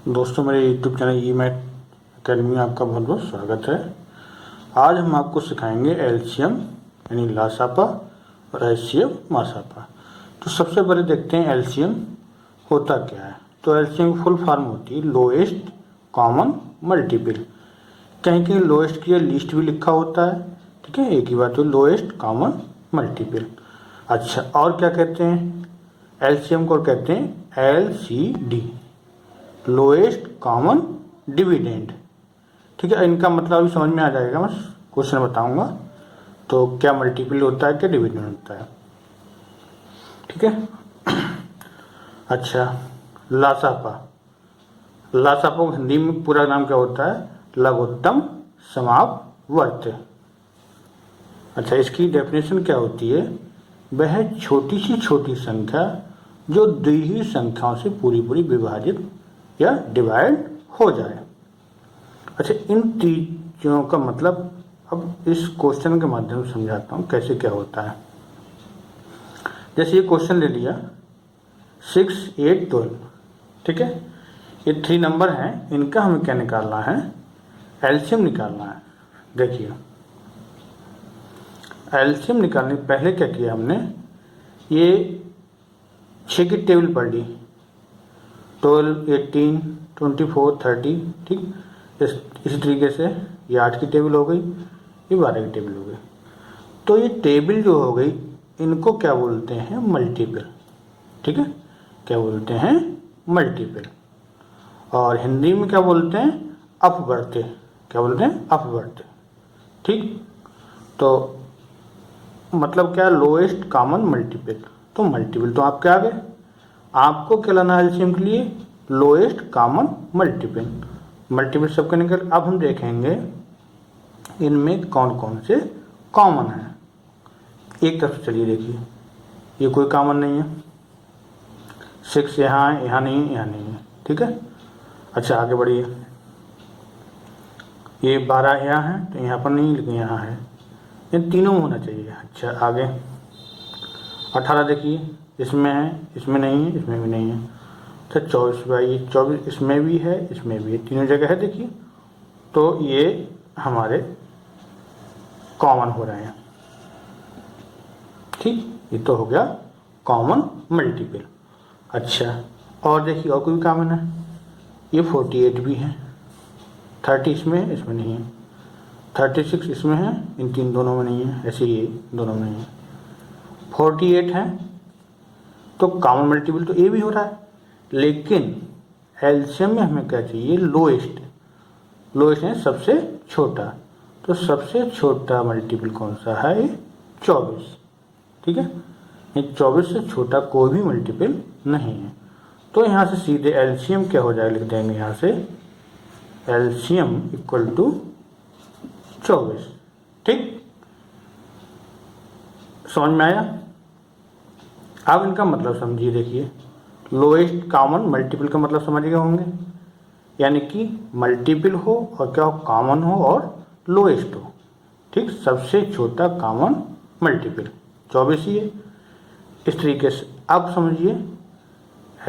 दोस्तों, मेरे YouTube channel ई math academy में आपका बहुत बहुत स्वागत है। आज हम आपको सिखाएंगे एलसीएम यानी लासापा और एचसीएफ मासापा। तो सबसे पहले देखते हैं एलसीएम होता क्या है। तो एलसीएम की फुल फॉर्म होती है लोएस्ट कॉमन मल्टीपल। कहीं कहीं लोएस्ट की लिस्ट भी लिखा होता है, ठीक है, एक ही बात है, लोएस्ट कॉमन मल्टीपल। अच्छा, और क्या कहते हैं एलसीएम को? कहते हैं LCD, लोएस्ट कॉमन डिविडेंड। ठीक है, इनका मतलब अभी समझ में आ जाएगा, मैं क्वेश्चन बताऊंगा। तो क्या मल्टीपल होता है, क्या डिविडेंड होता है, ठीक है। अच्छा, लासापा। लासापा को हिंदी में पूरा नाम क्या होता है? लघुत्तम समापवर्त। अच्छा, इसकी डेफिनेशन क्या होती है? वह छोटी सी छोटी संख्या जो द्विहीय संख्याओं से पूरी पूरी विभाजित या डिवाइड हो जाए। अच्छा, इन चीज़ों का मतलब अब इस क्वेश्चन के माध्यम से समझाता हूँ कैसे क्या होता है। जैसे ये क्वेश्चन ले लिया 6, 8, 12, ठीक है, ये 3 नंबर हैं, इनका हमें क्या निकालना है? एलसीएम निकालना है। देखिए, एलसीएम निकालने से पहले क्या किया हमने? ये 6 की टेबल पढ़ ली, 12, 18, 24, 30, ठीक। इसी तरीके से ये 8 की टेबल हो गई, ये 12 की टेबल हो गई। तो ये टेबल जो हो गई, इनको क्या बोलते हैं? मल्टीपल, ठीक है, क्या बोलते हैं? मल्टीपल। और हिंदी में क्या बोलते हैं? अपवर्त्य। क्या बोलते हैं? अपवर्त्य, ठीक। तो मतलब क्या? Lowest common multiple. तो मल्टीपल तो आपके आ गए। आपको क्या लाना है एलसीएम के लिए? Lowest common multiple. मल्टीपल सबके निकल। अब हम देखेंगे इनमें कौन कौन से कॉमन है। एक तरफ से चलिए, देखिए ये कोई कॉमन नहीं है। 6 यहाँ है, यहाँ नहीं है, यहाँ नहीं है, ठीक है। अच्छा, आगे बढ़िए। ये 12 यहाँ है, तो यहाँ पर नहीं, लेकिन यहाँ है। इन तीनों में होना चाहिए। अच्छा, आगे 18 देखिए, इसमें है, इसमें नहीं है, इसमें भी नहीं है। अच्छा, 24 भाई, 24 इसमें भी है, इसमें भी है, तीनों जगह है, देखिए। तो ये हमारे कॉमन हो रहे हैं, ठीक। ये तो हो गया कॉमन मल्टीपल। अच्छा, और देखिए और कोई कॉमन है। ये 48 भी है, 30 इसमें है, इसमें नहीं है। 36 इसमें है, इन तीन दोनों में नहीं है, ऐसे ये दोनों में नहीं है। 48 है, तो कॉमन मल्टीपल तो ए भी हो रहा है, लेकिन एलसीएम में हमें क्या चाहिए? लोएस्ट। लोएस्ट है सबसे छोटा। तो सबसे छोटा मल्टीपल कौन सा है? 24, ठीक है। ये 24 से छोटा कोई भी मल्टीपल नहीं है। तो यहाँ से सीधे एलसीएम क्या हो जाएगा? लिख देंगे यहाँ से एलसीएम इक्वल टू 24, ठीक। समझ में आया? अब इनका मतलब समझिए। देखिए, लोएस्ट कॉमन मल्टीपल का मतलब समझ गए होंगे, यानी कि मल्टीपल हो और क्या हो? कॉमन हो और लोएस्ट हो, ठीक। सबसे छोटा कॉमन मल्टीपल 24 ही है। इस तरीके से अब समझिए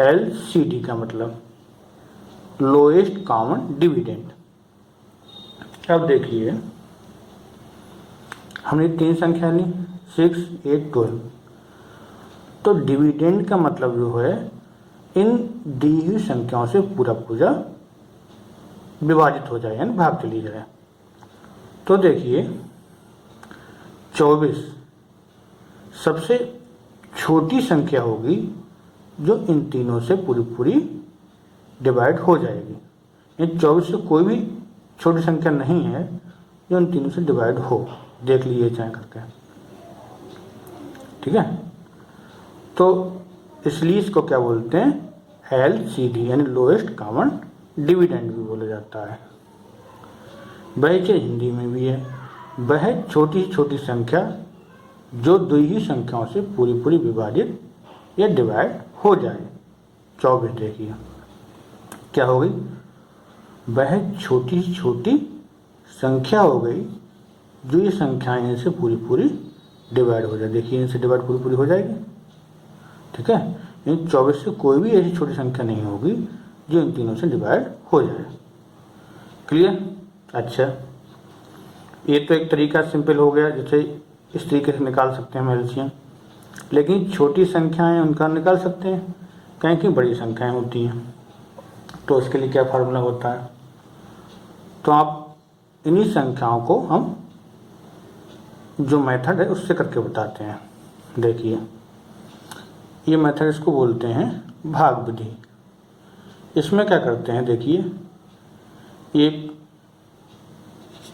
LCD का मतलब लोएस्ट कॉमन डिविडेंड। अब देखिए, हमने 3 संख्या ली 6, 8, 12। तो डिविडेंड का मतलब जो है इन दी हुई संख्याओं से पूरा पूरा विभाजित हो जाए, यानी भाग चली जाए। तो देखिए 24 सबसे छोटी संख्या होगी जो इन तीनों से पूरी पूरी डिवाइड हो जाएगी। इन 24 से कोई भी छोटी संख्या नहीं है जो इन तीनों से डिवाइड हो। देख लीजिए चाहे करके, ठीक है। तो इसलिए इसको क्या बोलते हैं? LCD यानी लोएस्ट कॉमन डिविडेंड भी बोला जाता है। वह के हिंदी में भी है, वह छोटी छोटी संख्या जो द्विहीय संख्याओं से पूरी पूरी विभाजित या डिवाइड हो जाए। 24 देखिए क्या हो गई? वह छोटी छोटी संख्या हो गई जो ये संख्याएं इनसे पूरी पूरी डिवाइड हो जाए। देखिए, इनसे डिवाइड पूरी पूरी हो जाएगी, ठीक है। इन 24 से कोई भी ऐसी छोटी संख्या नहीं होगी जो इन तीनों से डिवाइड हो जाए। क्लियर? अच्छा, ये तो एक तरीका सिंपल हो गया, जैसे इस तरीके से निकाल सकते हैं हम एलसीएम। लेकिन छोटी संख्याएं उनका निकाल सकते हैं, कहीं की बड़ी संख्याएं होती हैं, तो उसके लिए क्या फार्मूला होता है? तो आप इन्हीं संख्याओं को हम जो मेथड है उससे करके बताते हैं। देखिए, ये मेथड इसको बोलते हैं भाग विधि। इसमें क्या करते हैं, देखिए, ये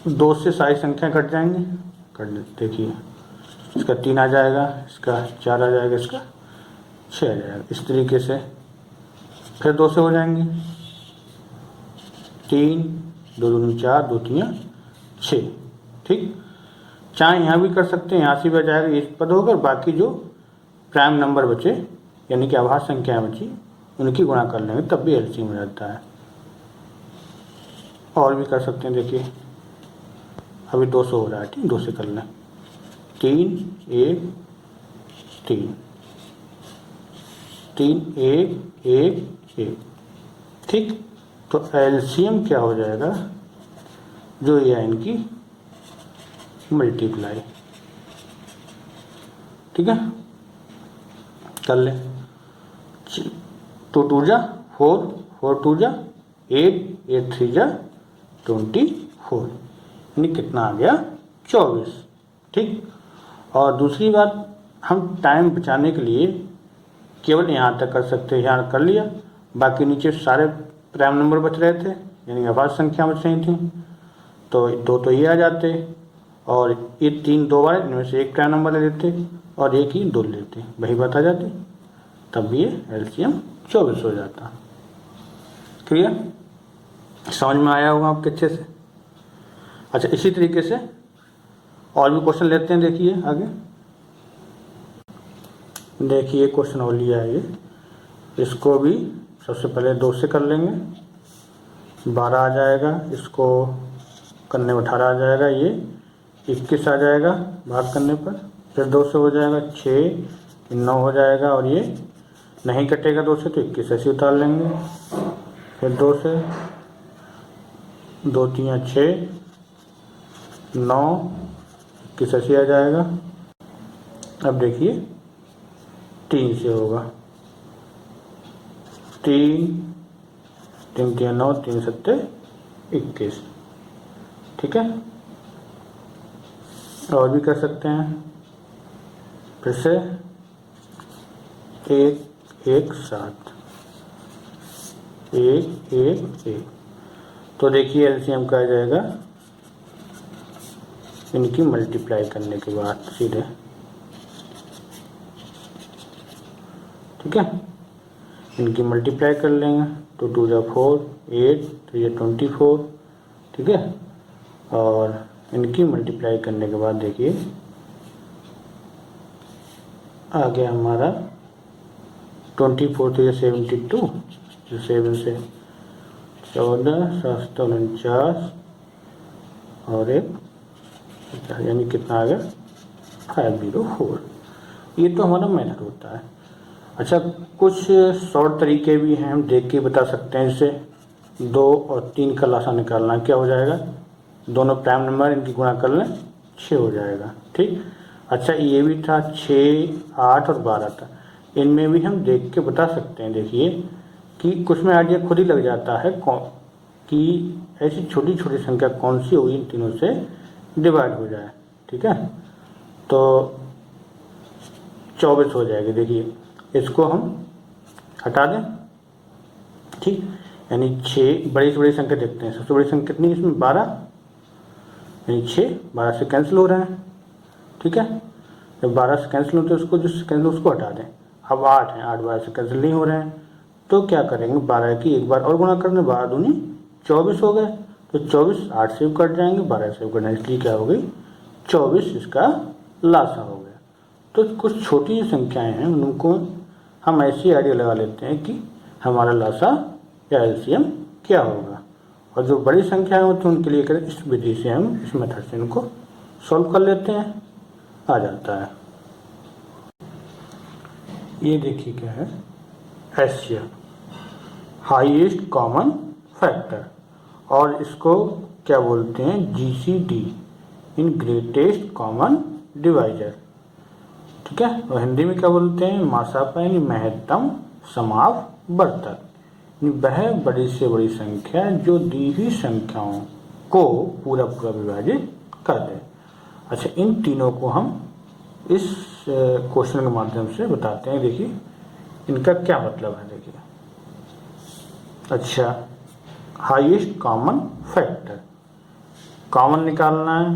2 से सारी संख्या कट जाएंगे, देखिए इसका 3 आ जाएगा, इसका 4 आ जाएगा, इसका 6 आ जाएगा, इस तरीके से। फिर 2 से हो जाएंगे, 3, 2 दूनी 4, 2 3 6। ठीक, चाहे यहाँ भी कर सकते हैं, यहाँ से भी आ जाएगा, ये पद होकर बाकी जो प्राइम नंबर बचे यानी कि आभाज्य संख्याएं बची उनकी गुणा कर लेंगे, तब भी एलसीएम हो जाता है। और भी कर सकते हैं, देखिए अभी 200 हो रहा है, ठीक, 2 से कर लें, 3 1 3 3 1 1 1। ठीक, तो एलसीएम क्या हो जाएगा, जो ये है इनकी मल्टीप्लाई। ठीक है, कर ले, 2 2 जा 4, 4 2 जा 8, 8 3 जा 24, यानी कितना आ गया, 24। ठीक, और दूसरी बात, हम टाइम बचाने के लिए केवल यहाँ तक कर सकते हैं, यहाँ कर लिया, बाकी नीचे सारे प्राइम नंबर बच रहे थे यानी अभाज्य संख्या बच रही थी, तो 2 तो ये आ जाते, और ये 3 2 बार, इनमें से एक प्राइम नंबर ले लेते और एक ही 2 लेते, वही बात आ जाती, तब ये एलसीएम 24 हो जाता। क्लियर? समझ में आया होगा आपके अच्छे से। अच्छा, इसी तरीके से और भी क्वेश्चन लेते हैं, देखिए आगे। देखिए क्वेश्चन और लिया है ये, इसको भी सबसे पहले 2 से कर लेंगे, 12 आ जाएगा, इसको करने में 18 आ जाएगा, ये 21 आ जाएगा भाग करने पर, फिर 2 से हो जाएगा 6, 9 हो जाएगा, और ये नहीं कटेगा 2 से तो 21 ऐसे उतार लेंगे, फिर 2 से 2 3 6 9 21 ऐसे आ जाएगा। अब देखिए 3 से होगा, 3 3 3 9 3 7 21। ठीक है, और भी कर सकते हैं, फिर से 1 1 7 1 1 1। तो देखिए एलसीएम का आ जाएगा इनकी मल्टीप्लाई करने के बाद सीधे। ठीक है, इनकी मल्टीप्लाई कर लेंगे, तो 2 जा 4, 8 3 जा 24। ठीक है, और इनकी मल्टीप्लाई करने के बाद देखिए आ गया हमारा 24 3 72, 7 से 14 7 49 और 1 यानी कितना आ गया 504। ये तो हमारा मेथड होता है। अच्छा, कुछ शॉर्ट तरीके भी हैं, हम देख के बता सकते हैं। जैसे 2 और 3 का लासा निकालना, क्या हो जाएगा, दोनों प्राइम नंबर इनकी गुणा कर लें, 6 हो जाएगा। ठीक, अच्छा ये भी था 6 8 और 12 था, इनमें भी हम देख के बता सकते हैं। देखिए कि कुछ में आइडिया खुद ही लग जाता है कि ऐसी छोटी छोटी संख्या कौन सी होगी इन तीनों से डिवाइड हो जाए। ठीक है, तो 24 हो जाएगी। देखिए इसको हम हटा दें, ठीक, यानी 6 बड़ी से बड़ी संख्या देखते हैं। सबसे बड़ी संख्या कितनी है इसमें, 12, यानी 6 12 से कैंसिल हो रहा है। ठीक है, जब 12 से कैंसिल होते हैं उसको जिससे कैंसिल उसको हटा दें। अब 8 है, 8 12 से कैंसिल नहीं हो रहे हैं, तो क्या करेंगे, 12 की एक बार और गुणा करने, 12 दूनी 24 हो गए, तो 24 8 से कट जाएंगे, 12 से कटना, इसलिए क्या हो गई 24 इसका लासा हो गया। तो कुछ छोटी संख्याएं हैं उनको हम ऐसी आइडिया लगा लेते हैं कि हमारा लासा या एलसीएम क्या होगा, और जो बड़ी संख्याएं होती हैं उनके लिए करें इस विधि से, हम इस मेथड से इनको सॉल्व कर लेते हैं, आ जाता है। ये देखिए क्या है, एलसीएम, हाईएस्ट कॉमन फैक्टर, और इसको क्या बोलते हैं, GCD, इन ग्रेटेस्ट कॉमन डिवाइजर। ठीक है, और हिंदी में क्या बोलते हैं, मासापा यानी महत्तम समावर्तक, वह बड़ी से बड़ी संख्या जो दी हुई संख्याओं को पूरा पूरा विभाजित कर दे। अच्छा, इन तीनों को हम इस क्वेश्चन के माध्यम से बताते हैं। देखिए इनका क्या मतलब है, देखिए। अच्छा, हाईएस्ट कॉमन फैक्टर, कॉमन निकालना है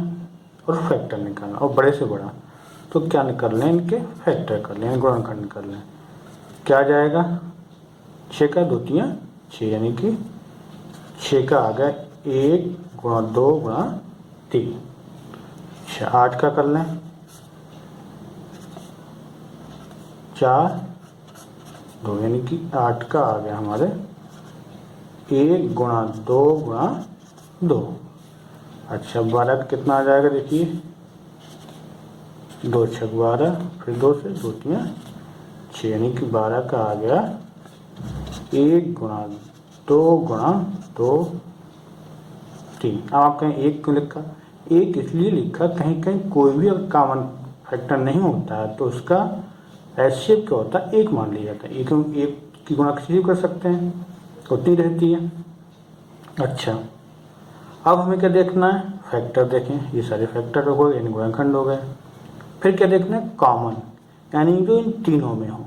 और फैक्टर निकालना, और बड़े से बड़ा, तो क्या निकाल लें, इनके फैक्टर कर लें, गुणनखंड निकाल लें। क्या जाएगा, 6 का 2 तियां 6, यानी कि 6 का आ गया 1 गुणा 2 गुणा 3। अच्छा, 8 का कर लें, 4 2, यानी कि 8 का आ गया हमारे 1 गुणा 2 गुणा 2। अच्छा, 12 का कितना आ जाएगा, देखिए 2 6 12, फिर 2 से 2 तियां 6, यानी कि 12 का आ गया 1 गुणा 2 गुणा 2 3। अब आप कहें 1 क्यों लिखा, 1 इसलिए लिखा, कहीं कहीं कोई भी अगर कॉमन फैक्टर नहीं होता है तो उसका एचसीएफ क्या होता है, 1 मान लिया जाता है। 1 की गुणा किसी भी कर सकते हैं, उतनी रहती है। अच्छा, अब हमें क्या देखना है, फैक्टर देखें, ये सारे फैक्टर हो गए, यानी गुणनखंड हो गए। फिर क्या देखना है, कॉमन, यानी जो इन तीनों में हो।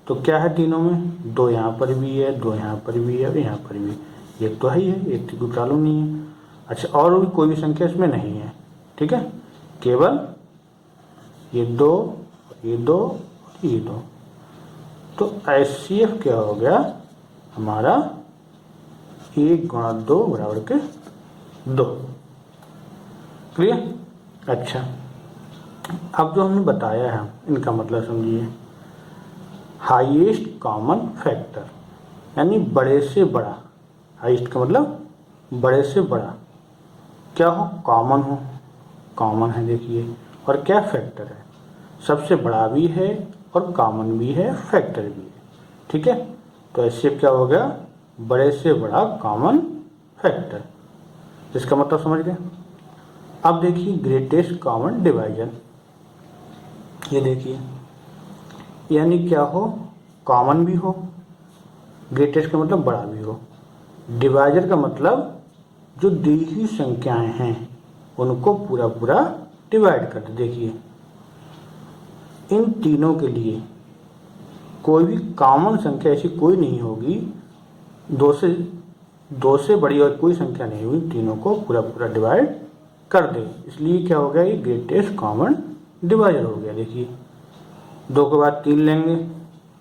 तो क्या है तीनों में, 2 यहाँ पर भी है, 2 यहाँ पर भी है और यहाँ पर भी, एक तो है ही है, एक तो चालू नहीं है। अच्छा, और भी कोई भी संख्या इसमें नहीं है। ठीक है, केवल ये 2, ये 2, ये 2। तो एचसीएफ क्या हो गया हमारा, 1 गुणा 2 बराबर के 2। क्लियर। अच्छा, अब जो हमने बताया है इनका मतलब समझिए। हाईएस्ट कॉमन फैक्टर यानी बड़े से बड़ा, हाईएस्ट का मतलब बड़े से बड़ा, क्या हो, कॉमन हो, कॉमन है देखिए, और क्या फैक्टर है, सबसे बड़ा भी है और कॉमन भी है, फैक्टर भी है। ठीक है, तो ऐसे क्या हो गया, बड़े से बड़ा कॉमन फैक्टर, इसका मतलब समझ गए। अब देखिए ग्रेटेस्ट कॉमन डिवाइजर, ये देखिए, यानी क्या हो, कॉमन भी हो, ग्रेटेस्ट का मतलब बड़ा भी हो, डिवाइजर का मतलब जो दी हुई संख्याएं हैं उनको पूरा पूरा डिवाइड कर दे। देखिए इन तीनों के लिए कोई भी कॉमन संख्या ऐसी कोई नहीं होगी, 2 से बड़ी और कोई संख्या नहीं हुई, तीनों को पूरा पूरा डिवाइड कर दे, इसलिए क्या हो गया, ये ग्रेटेस्ट कॉमन डिवाइजर हो गया। देखिए 2 के बाद 3 लेंगे,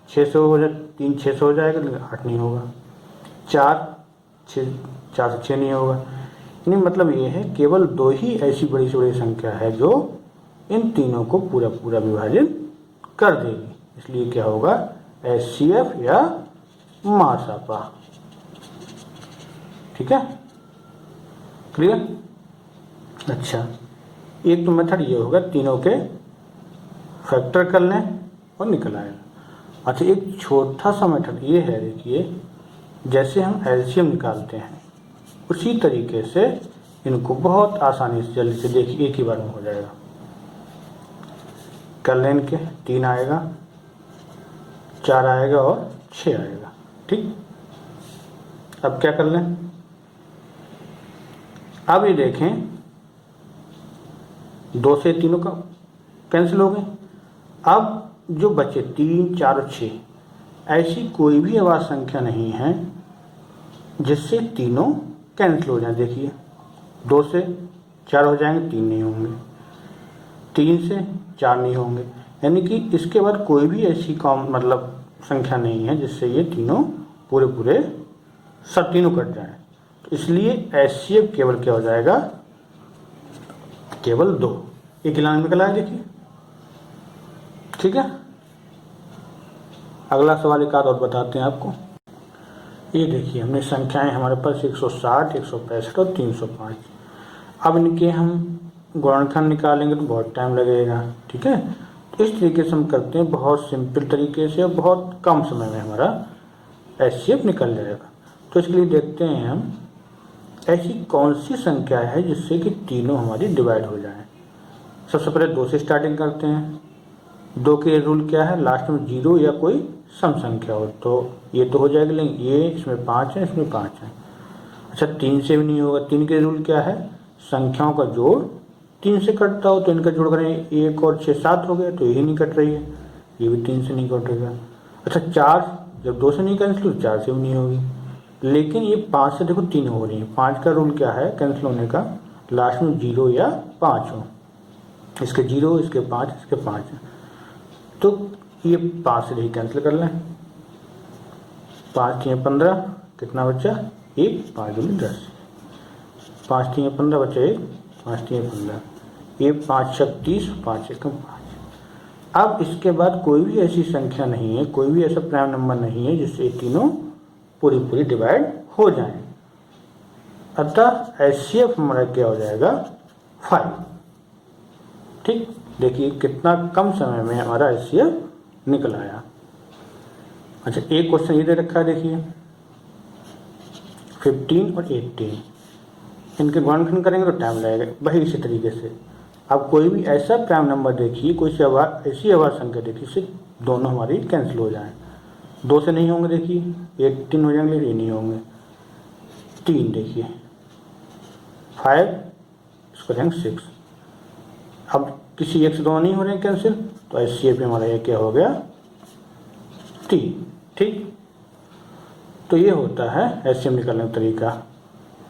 6 से हो जाए, 3 6 से हो जाएगा, लेकिन 8 नहीं होगा। 4 से 6 नहीं होगा। यानी मतलब ये है केवल 2 ही ऐसी बड़ी से बड़ी संख्या है जो इन तीनों को पूरा पूरा विभाजित कर देगी, इसलिए क्या होगा, एचसीएफ या मासापा। ठीक है, क्लियर। अच्छा, एक तो मेथड ये होगा, तीनों के फैक्टर कर लें और निकल आएगा। अच्छा, एक छोटा सा मेथड ये है, देखिए जैसे हम एलसीएम निकालते हैं उसी तरीके से इनको बहुत आसानी से जल्दी से, देखिए एक ही बार में हो जाएगा। कर लें इनके, 3 आएगा, 4 आएगा और 6 आएगा। ठीक, अब क्या कर लें, अब ये देखें 2 से तीनों का कैंसिल हो गए। अब जो बचे 3 4 और 6, ऐसी कोई भी अवाज संख्या नहीं है जिससे तीनों कैंसिल हो जाए। देखिए 2 से 4 हो जाएंगे, 3 नहीं होंगे, 3 से 4 नहीं होंगे, यानी कि इसके बाद कोई भी ऐसी मतलब संख्या नहीं है जिससे ये तीनों पूरे पूरे सब तीनों कट जाए। तो इसलिए एचसीएफ केवल क्या हो जाएगा, केवल 2, एक लाइन निकल आया। देखिए ठीक है, अगला सवाल एक आध और बताते हैं आपको। ये देखिए हमने संख्याएं हमारे पास 160, 165 और 305। अब इनके हम गुणनखंड निकालेंगे तो बहुत टाइम लगेगा। ठीक है, तो इस तरीके से हम करते हैं, बहुत सिंपल तरीके से और बहुत कम समय में हमारा एचसीएफ निकल जाएगा। तो इसके लिए देखते हैं हम ऐसी कौन सी संख्या है जिससे कि तीनों हमारी डिवाइड हो जाए। सबसे पहले 2 से स्टार्टिंग करते हैं। 2 के रूल क्या है, लास्ट में 0 या कोई सम संख्या हो, तो ये तो हो जाएगा, लेकिन ये इसमें 5 है, इसमें 5 है। अच्छा 3 से भी नहीं होगा। 3 के रूल क्या है, संख्याओं का जोड़ 3 से कटता हो, तो इनका जोड़ करें 1 और 6 7 हो गया, तो यही नहीं कट रही है, ये भी 3 से नहीं कटेगा। अच्छा 4 जब 2 से नहीं कैंसिल तो 4 से भी नहीं होगी, लेकिन ये 5 से देखो 3 हो रही है। 5 का रूल क्या है कैंसिल होने का, लास्ट में 0 या 5 हो, इसके 0 इसके 5 इसके 5 है, तो ये 5 से ही कैंसिल कर लें। 5 3 15, कितना बचा 1, 5 दूनी 10, 5 3 15 बचा 1, 5 3 15, ये 5 6 30, 5 1 5। अब इसके बाद कोई भी ऐसी संख्या नहीं है, कोई भी ऐसा प्राइम नंबर नहीं है जिससे तीनों पूरी डिवाइड हो जाएं। अतः एचसीएफ हमारा क्या हो जाएगा 5। ठीक, देखिए कितना कम समय में हमारा एचसीएफ निकल आया। अच्छा एक क्वेश्चन ये दे रखा है, देखिए 15 और 18, इनके गुणनखंड करेंगे तो टाइम लगेगा। वही इसी तरीके से अब कोई भी ऐसा प्राइम नंबर देखिए, कोई ऐसी आवाज संख्या देखिए इससे दोनों हमारी कैंसिल हो जाएं। 2 से नहीं होंगे, देखिए 18 हो जाएंगे, ये नहीं होंगे। 3 देखिए 5, इसको रहेंगे 6। अब किसी एक से दोनों नहीं हो रहे हैं कैंसिल, तो एचसीएफ हमारा ये क्या हो गया 3। ठीक, तो ये होता है एचसीएफ निकालने का तरीका।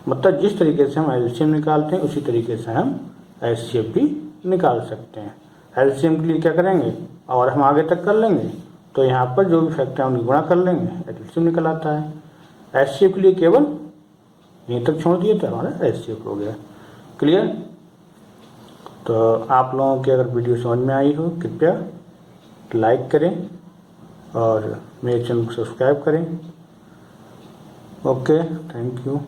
मतलब जिस तरीके से हम एलसीएम निकालते हैं उसी तरीके से हम एचसीएफ भी निकाल सकते हैं। एलसीएम के लिए क्या करेंगे, और हम आगे तक कर लेंगे, तो यहाँ पर जो भी फैक्टर है उनकी गुणा कर लेंगे, एलसीएम निकल आता है। एचसीएफ के लिए केवल यहीं तक छोड़ दिए तो हमारा एचसीएफ हो गया। क्लियर? तो आप लोगों की अगर वीडियो समझ में आई हो कृपया लाइक करें और मेरे चैनल को सब्सक्राइब करें। Okay, thank you.